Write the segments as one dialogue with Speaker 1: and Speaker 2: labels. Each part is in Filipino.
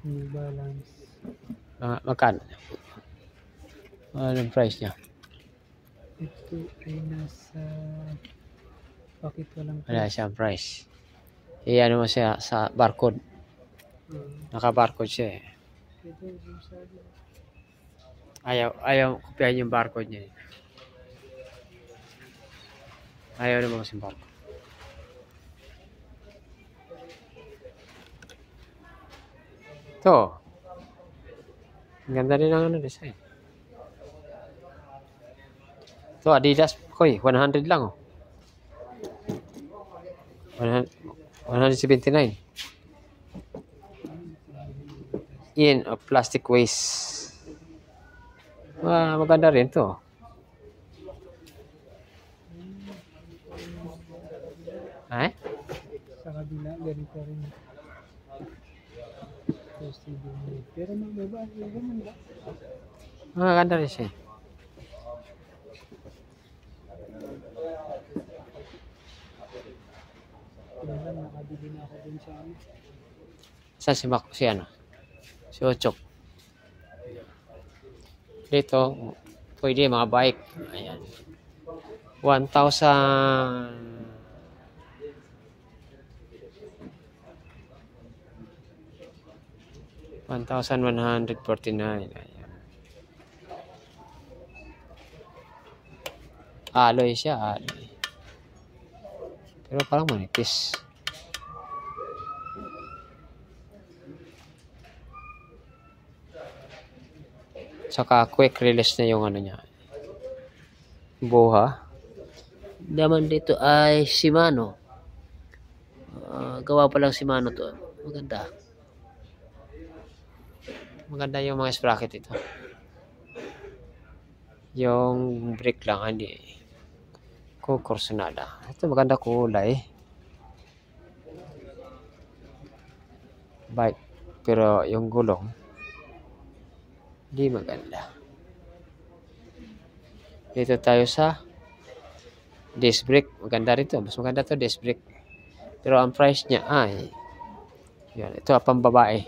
Speaker 1: New Balance.
Speaker 2: Magkano? Anong price niya?
Speaker 1: Ito ay nasa bakit walang
Speaker 2: Wala
Speaker 1: price.
Speaker 2: siyang price. Ano mo siya sa barcode. Naka-barcode siya eh.
Speaker 1: Ito yung sabi.
Speaker 2: Ayaw kopyahin yung barcode niya eh. Ayaw naman kasi barcode. Ito. Ang ganda rin ang design. Ito Adidas. Koy, 100 lang oh. 179. In a plastic waste. Maganda rin to. Ay?
Speaker 1: Sa kabila, ganito rin. Pero magbabago ganun ba?
Speaker 2: Maganda rin siya.
Speaker 1: Kailan nakabili na ako dun sa ano.
Speaker 2: Saan si ano? Si Ochok. Dito, pwede mga bike. Ayan. 1,149. Ayan. Alloy siya, alloy. Pero parang manipis. Saka quick release na yung ano niya. Buha. Naman dito ay Shimano. Gawa pa lang Shimano to. Maganda. Maganda yung mga sprocket ito. Yung brake lang, hindi. Kukursunada. Ito maganda kulay. Bike. Pero yung gulong, hindi maganda. Dito tayo sa disc brake. Maganda rito. Mas maganda to disc brake. Pero ang price niya ay yan. Ito pambabae.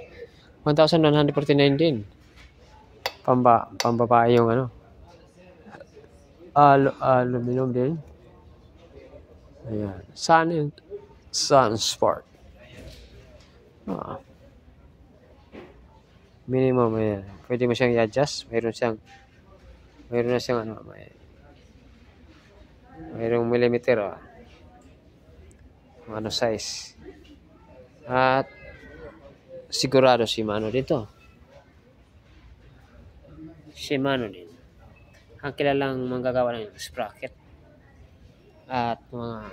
Speaker 2: 1,949 din. Pambabae yung ano. Aluminum din. Ayan. Sun Sport. Minimum ayan. Pwede mo siyang i-adjust. Mayroon na siyang ano. Mayroong millimeter. Ano size. At sigurado Shimano dito. Shimano din. Ang kilalang manggagawa ng sprocket. At mga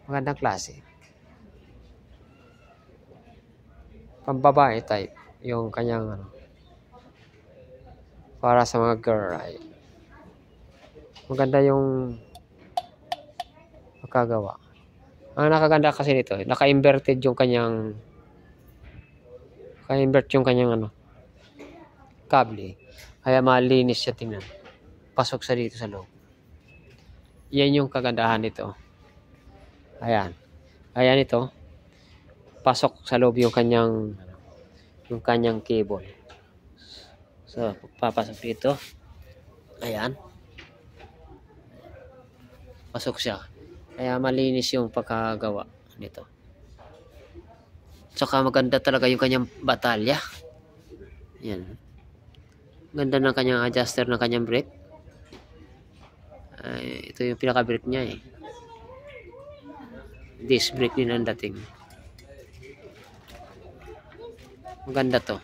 Speaker 2: magandang klase. Pambabae type. Yung kanyang ano. Para sa mga girl ay maganda yung makagawa. Ang nakaganda kasi nito, naka-inverted yung kanyang ano, kable. Kaya malinis siya tingnan. Pasok sa dito sa loob. Yan yung kagandahan nito. Ayan. Ayan ito. Pasok sa loob yung kanyang cable. So, papasok dito. Ayan. Pasok siya. Kaya malinis yung pagkagawa nito. Tsaka maganda talaga yung kanyang batalya. Yan. Ganda ng kanyang adjuster ng kanyang brake. Ito yung pinaka-brake niya eh. Disc brake din ang dating. Maganda to.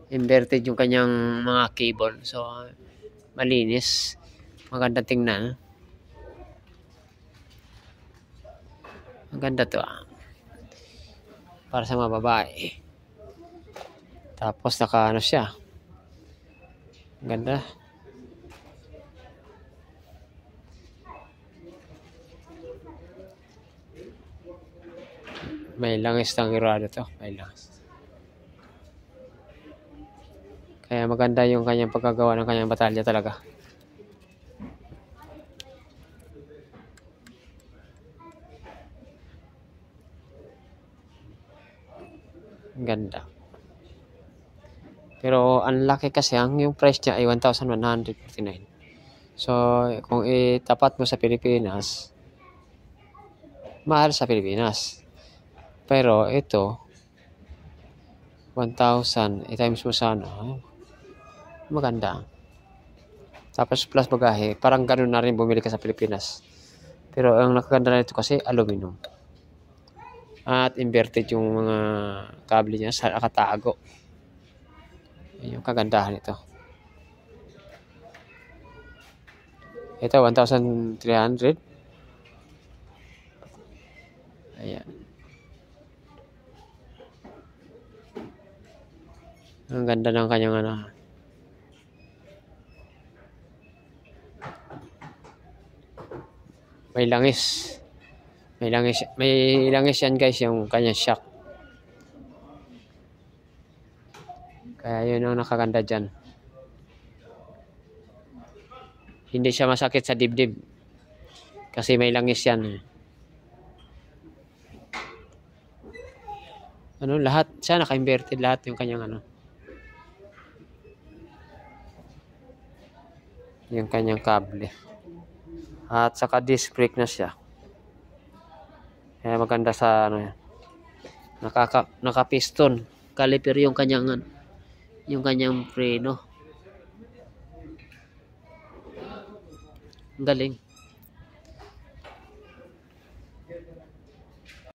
Speaker 2: Inverted yung kanyang mga cable. So, malinis. Maganda tingnan. Maganda to para sa mga babae. Tapos naka siya. Ganda. May langis ng irado to. May langis. Kaya maganda yung kanyang pagkagawa ng kanyang batalya talaga. Ang ganda. Pero ang laki kasi yung price niya ay 1,149. So, kung itapat mo sa Pilipinas, mahal sa Pilipinas. Pero ito, 1,000 i-times mo sa ano, maganda. Tapos plus bagahe, parang ganun na rin bumili ka sa Pilipinas. Pero ang nakaganda na ito kasi aluminum. At inverted yung mga kable niya sa nakatago. Yan yung kagandahan ito. Ito 1,300. Ayan. Ang ganda ng kanyang ano. May langis. May langis yan guys, yung kanyang shock. Kaya yun ang nakaganda dyan. Hindi siya masakit sa dibdib. Kasi may langis yan. Ano, lahat siya naka-inverted lahat yung kanyang ano. Yung kanyang kable. At saka disc brake na siya. Kaya maganda sa ano yan. Naka-piston. Caliper yung kanyang preno. Ang galing.